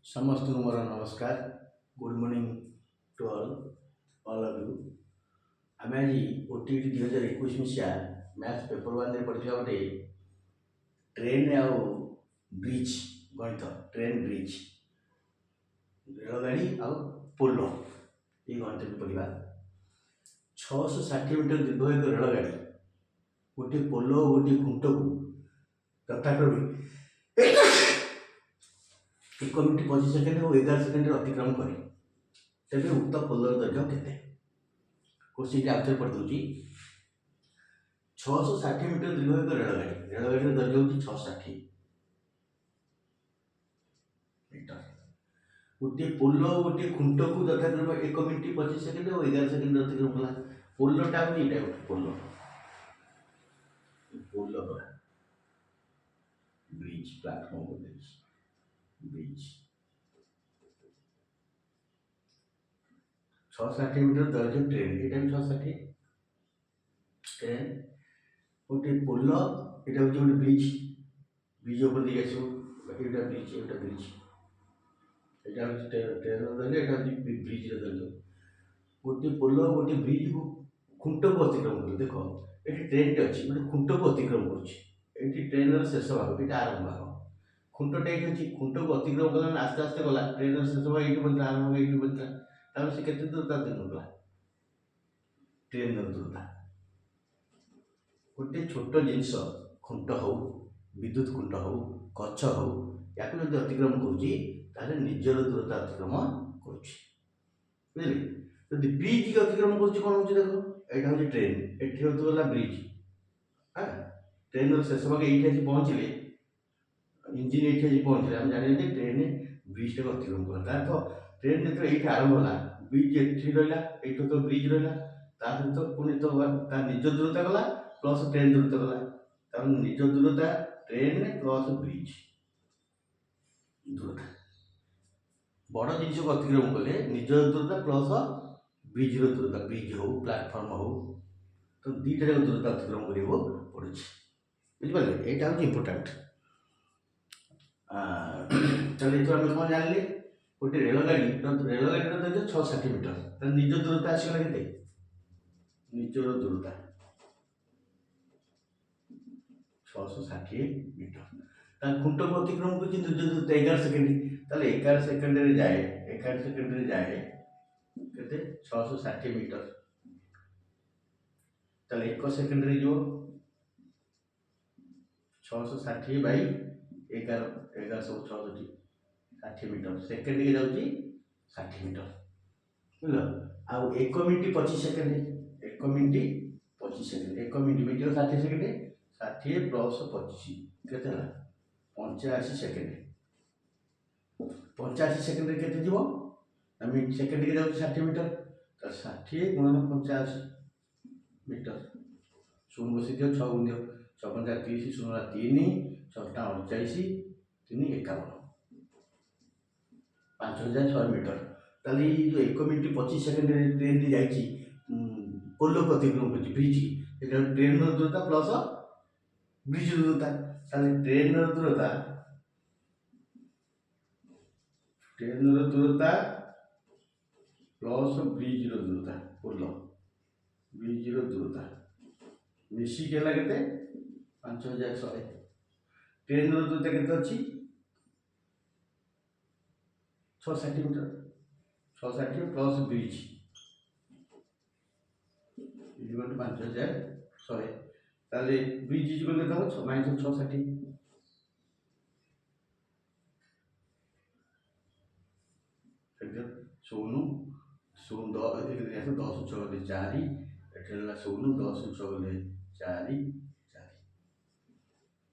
समस्त मोर नमस्कार। Good morning to all of you. आम आज ओटीटी 2021 मसीहा मैथ्स पेपर वन पढ़ा गोटे ट्रेन आउ ब्रिज गणित ट्रेन ब्रिज रेलगाड़ी आउ पोलो ये गणित पढ़ा 660 मीटर दीर्घ एक रेलगाड़ी गोटे पोलो गोटे खुंट को तथाक्रमे 1 मिनिट 25 सेकेंड और 11 सेकेंड अतिक्रम करे तेज उक्त पोलर दैर्घ्य केते क्वेश्चन आंसर पढ़ दूची 660 मीटर दीर्घ एक रेलगाड़ी दैर्घ्य होची 660 मीटर गोटे पोलो गोटे खुंट को यथाक्रम 1 मिनिट 25 सेकेंड और 11 सेकेंड अतिक्रम कला पोलोटा होची एटा गोटे पोलो पोलो ब्रिज प्लेटफॉर्म ब्रिज 660 मीटर दैर्घ्य ट्रेन ये 660 ट्रेन गोटे पोल ये हूँ गोटे ब्रिज ब्रिज ऊपर दिखे आसो ये ब्रिज ये ब्रिज यहाँ हूँ ट्रेन दैर्घ्य यहाँ हूँ ब्रिज दैर्घ्य गोटे पोल गोटे ब्रिज को खुंट को अतिक्रम कर देख ये ट्रेन टे अच्छी गोटे खुंट को अतिक्रम कर ट्रेन शेष भाग ये आरंभ भाग खुंटटा ये अच्छी खुंट को अतिक्रम कला आस्ते आस्ते गला ट्रेन शेष भाग ये बनता आरंभ भाग ये बनता तब से केते दूरता देखला ट्रेन दूरता गोटे छोट जिनस खुंट हो विद्युत खुंट हो गछ हो या अतिक्रम कर निजर दूरता अतिक्रम कर ब्रिज की अतिक्रम कर कौन हो देख यहाँ हूँ ट्रेन एटी होगा ब्रिज हाँ ट्रेन शेष भाग ये पहुँचले इंजिन ये पहुँचले आम जान ट्रेन ब्रिज टाक अतिक्रम कर तो ट्रेन जो ये आरंभ होला ब्रिज ये रहा ये तो ब्रिज रहा सहित पुणी तो निज दूरता गला प्लस ट्रेन दूरता गला निज दूरता ट्रेन प्लस ब्रिज दूरता बड़ जिन को अतिक्रम कले निज दूरता प्लस ब्रिज दूरता ब्रिज हो प्लाटफर्म हो तो दुईटा जाक दूरता अतिक्रम कर पड़े बुझे यहाँ हूँ इम्पोर्टाट चलिए तो आम कौन जानले गोटे रेलगाड़ी दैर्घ्य 660 मीटर निज दूरता आसगला के निजर दूरता 660 मीटर खुंट को अतिक्रम कर निज दूरता 11 सेकेंड 11 सेकेंड जाए 11 सेकेंड जाए के 660 मीटर 1 सेकेंड जो 660 बाई 11 660 60 मीटर सेकेंड के जाऊँगी 60 मीटर बुझल आउ 1 minute 25 second 1 minute 25 second 1 minute metre 60 second 60 plus 25 केते 85 सेकेंड 85 सेकेंड केते जीवो मिनिट सेकेंड के जाऊँ 60 मीटर तो 60 गुणन 85 मीटर शून्य बसी दियो 6 गुण दियो 6 5 30 0 3 6 48 3 51 5100 मीटर ताली जो 1 मिनिट 25 सेकेंड ट्रेन टी जाइए पोलो को अतिक्रम कर ब्रिज ट्रेन दूरता प्लस ब्रिज दूरता ट्रेन दूरता प्लस ब्रिज दूरता पोलो ब्रिज दूरता मिसिक है के 5100 ट्रेन दूरता के अच्छी 660 मीटर 660 प्लस ब्रिज 5100 ताले ब्रिज इक्वल के माइनस 660 शून्य शून्य 10 6 4 एटा शून्य 10 6 4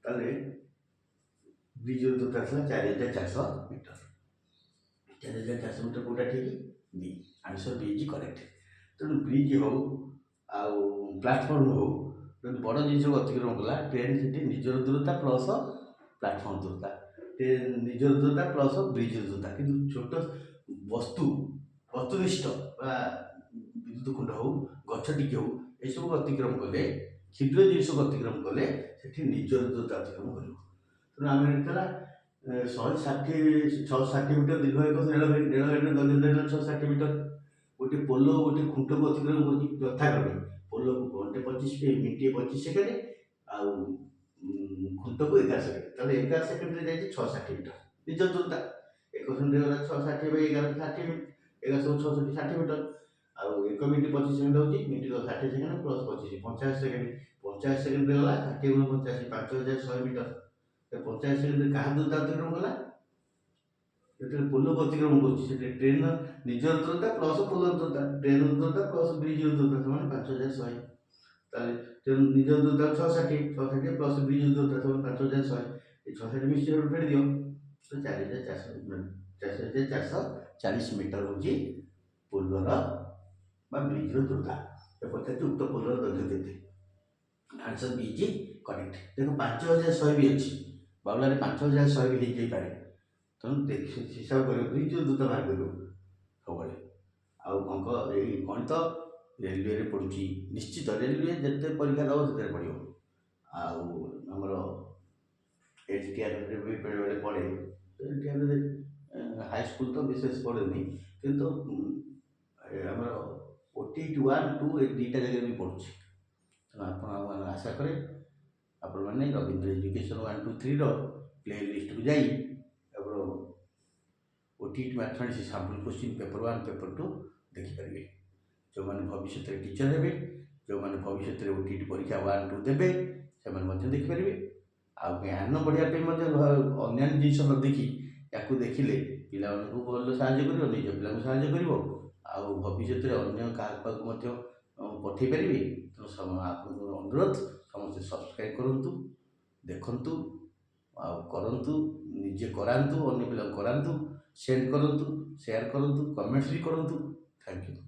ताले ब्रिज दूरता 4400 मीटर 4400 मीटर कौटा ठीक B answer B is correct तेणु ब्रिज हो आउ प्लाटफर्म हो बड़ जिन को अतिक्रम कला ट्रेन से निजर दूरता प्लस प्लाटफर्म दूरता ट्रेन निजर दूरता प्लस ब्रिज दूरता कि छोट वस्तु वस्तुनिष्ठ विद्युत खुंड हो गछ टी हो यू अतिक्रम कले क्षुद्र जिन को अतिक्रम कले से निजर दूरता अतिक्रम कर तेणु आम ଶହେ ଷାଠିଏ ମିଟର ଦୀର୍ଘ ଏକ ରେଳଗାଡ଼ିର ଦୈର୍ଘ୍ୟ ହେଲା 660 ମିଟର। ଗୋଟେ ପୋଲ ଗୋଟେ ଖୁଣ୍ଟକୁ ଅତିକ୍ରମ କରୁଛି ଯଥାକ୍ରମେ ପୋଲକୁ ଘଣ୍ଟେ 25 ମିନିଟ୍ 25 ସେକେଣ୍ଡ ଆଉ ଖୁଣ୍ଟକୁ 11 ସେକେଣ୍ଡ, ତାହେଲେ 11 ସେକେଣ୍ଡରେ ଯାଇଛି 660 ମିଟର ନିଜ ଦୂରତା। ଏକ ସେକେଣ୍ଡରେ ଗଲା 660/11 60 1160 ଆଉ 1 ମିନିଟ୍ 25 ସେକେଣ୍ଡ ହେଉଛି ମିନିଟ୍ 60 ସେକେଣ୍ଡ ପ୍ଲସ୍ 25 85 ସେକେଣ୍ଡ। 85 ସେକେଣ୍ଡରେ ଗଲା 60 × 85 5100 ମିଟର। 85 ସେକେଣ୍ଡରେ କାହା ଦୂରତା ଅତିକ୍ରମ କଲା? ଯେତେବେଳେ ପୋଲକୁ ଅତିକ୍ରମ କରୁଛି ସେଥିରେ ଟ୍ରେନ୍ର ନିଜର ଦୂରତା ପ୍ଲସ୍ ପୋଲର ଦୂରତା, ଟ୍ରେନ୍ର ଦୂରତା ପ୍ଲସ୍ ବ୍ରିଜ୍ର ଦୂରତା ସମାନ 5100। ତାହେଲେ ତେଣୁ ନିଜ ଦୂରତା 660 ପ୍ଲସ୍ ବ୍ରିଜ୍ ଦୂରତା ସମାନ 5100। ଏ 660 ମିଶିକି ଫେରି ଦିଅ ତ 4440 ମିଟର ହେଉଛି ପୋଲର ବା ବ୍ରିଜ୍ର ଦୂରତା। ପଚାରୁଛି ଉକ୍ତ ପୋଲର ଦୈର୍ଘ୍ୟ କେତେ? Answer B is correct. ଦେଖ 5100 ବି ଅଛି, ବାଉଲାରେ 5100 ବି ହେଇଯାଇପାରେ। ତେଣୁ ହିସାବ କରିବ ବ୍ରିଜ୍ର ଦୂରତା ବାହାର କରିବ ସବୁବେଳେ। ଆଉ ଅଙ୍କ ଏଇ ଗଣିତ ରେଲୱେରେ ପଡ଼ୁଛି ନିଶ୍ଚିତ, ରେଲୱେ ଯେତେ ପରୀକ୍ଷା ଦେବ ସେଥିରେ ପଡ଼ିବ। ଆଉ ଆମର ଏଚଟିଆର୍ରେ ବି ବେଳେବେଳେ ପଡ଼େ। ଏଚଟିଆର୍ରେ ହାଇସ୍କୁଲ ତ ବିଶେଷ ପଡ଼େନି, କିନ୍ତୁ ଆମର OTET 1, 2 ଏ ଦୁଇଟା ଜାଗାରେ ବି ପଡ଼ୁଛି। ତେଣୁ ଆପଣ ଆଶା କରେ ଆପଣମାନେ ରବୀନ୍ଦ୍ର ଏଜୁକେସନ୍ 1, 2, 3ର ପ୍ଲେ ଲିଷ୍ଟକୁ ଯାଇ ଆପଣ OTET mathematics sample question paper 1 paper 2 ଦେଖିପାରିବେ। ଯେଉଁମାନେ ଭବିଷ୍ୟତରେ ଟିଚର ହେବେ, ଯେଉଁମାନେ ଭବିଷ୍ୟତରେ OTET ପରୀକ୍ଷା 1, 2 ଦେବେ ସେମାନେ ମଧ୍ୟ ଦେଖିପାରିବେ। ଆଉ ଜ୍ଞାନ ବଢ଼ିବା ପାଇଁ ମଧ୍ୟ ଅନ୍ୟାନ୍ୟ ଜିନିଷ ନ ଦେଖି ୟାକୁ ଦେଖିଲେ ପିଲାମାନଙ୍କୁ ଭଲ ସାହାଯ୍ୟ କରିବ, ନିଜ ପିଲାଙ୍କୁ ସାହାଯ୍ୟ କରିବ, ଆଉ ଭବିଷ୍ୟତରେ ଅନ୍ୟ କାହାକୁ ମଧ୍ୟ ପଠାଇ ପାରିବେ। ତେଣୁ ଆପଣଙ୍କ ଅନୁରୋଧ ସମସ୍ତେ ସବସ୍କ୍ରାଇବ୍ କରନ୍ତୁ, ଦେଖନ୍ତୁ ଆଉ କରନ୍ତୁ, ନିଜେ କରାନ୍ତୁ, ଅନ୍ୟ ପିଲାଙ୍କୁ କରାନ୍ତୁ, ସେଣ୍ଡ କରନ୍ତୁ, ସେୟାର କରନ୍ତୁ, କମେଣ୍ଟସ୍ ବି କରନ୍ତୁ। Thank you.